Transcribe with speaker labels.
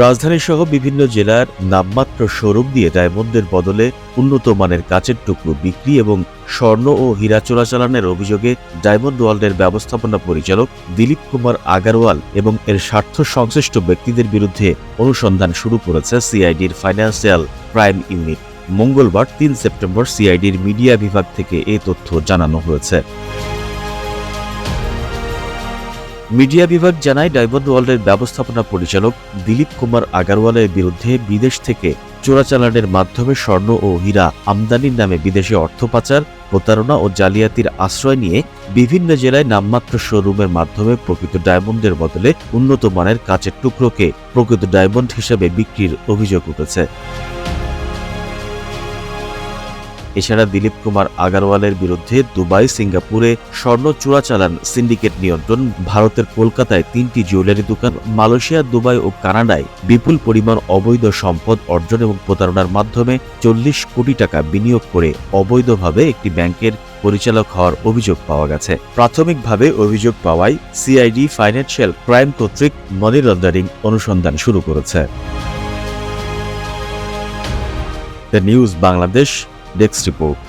Speaker 1: রাজধানীসহ বিভিন্ন জেলার নামমাত্র শোরুম দিয়ে ডায়মন্ডের বদলে উন্নত মানের কাচের টুকরো বিক্রি এবং স্বর্ণ ও হীরা চোরাচালানের অভিযোগে ডায়মন্ড ওয়ার্ল্ডের ব্যবস্থাপনা পরিচালক দিলীপ কুমার আগারওয়াল এবং এর স্বার্থ সংশ্লিষ্ট ব্যক্তিদের বিরুদ্ধে অনুসন্ধান শুরু করেছে সিআইডির ফাইন্যান্সিয়াল ক্রাইম ইউনিট। মঙ্গলবার ৩ সেপ্টেম্বর সিআইডির মিডিয়া বিভাগ থেকে এ তথ্য জানানো হয়েছে। মিডিয়া বিভাগ জানায়, ডায়মন্ড ওয়ার্ল্ডের ব্যবস্থাপনা পরিচালক দিলীপ কুমার আগারওয়ালের বিরুদ্ধে বিদেশ থেকে চোরাচালানের মাধ্যমে স্বর্ণ ও হীরা আমদানির নামে বিদেশে অর্থ পাচার, প্রতারণা ও জালিয়াতির আশ্রয় নিয়ে বিভিন্ন জেলায় নামমাত্র শোরুমের মাধ্যমে প্রকৃত ডায়মন্ডের বদলে উন্নত মানের কাচের টুকরোকে প্রকৃত ডায়মন্ড হিসেবে বিক্রির অভিযোগ উঠেছে। এছাড়া দিলীপ কুমার আগারওয়ালের বিরুদ্ধে দুবাই, সিঙ্গাপুরে স্বর্ণ চোরাচালান সিন্ডিকেট নিয়ন্ত্রণ, ভারতের কলকাতায় ৩টি জুয়েলারি দোকান, মালয়েশিয়া, দুবাই ও কানাডায় বিপুল পরিমাণ অবৈধ সম্পদ অর্জন এবং প্রতারণার মাধ্যমে ৪০ কোটি টাকা বিনিয়োগ করে অবৈধভাবে একটি ব্যাংকের পরিচালক হওয়ার অভিযোগ পাওয়া গেছে। প্রাথমিকভাবে অভিযোগ পাওয়ায় সিআইডি ফাইন্যান্সিয়াল ক্রাইম কর্তৃক মানি লন্ডারিং অনুসন্ধান শুরু করেছে। The news Bangladesh desk report.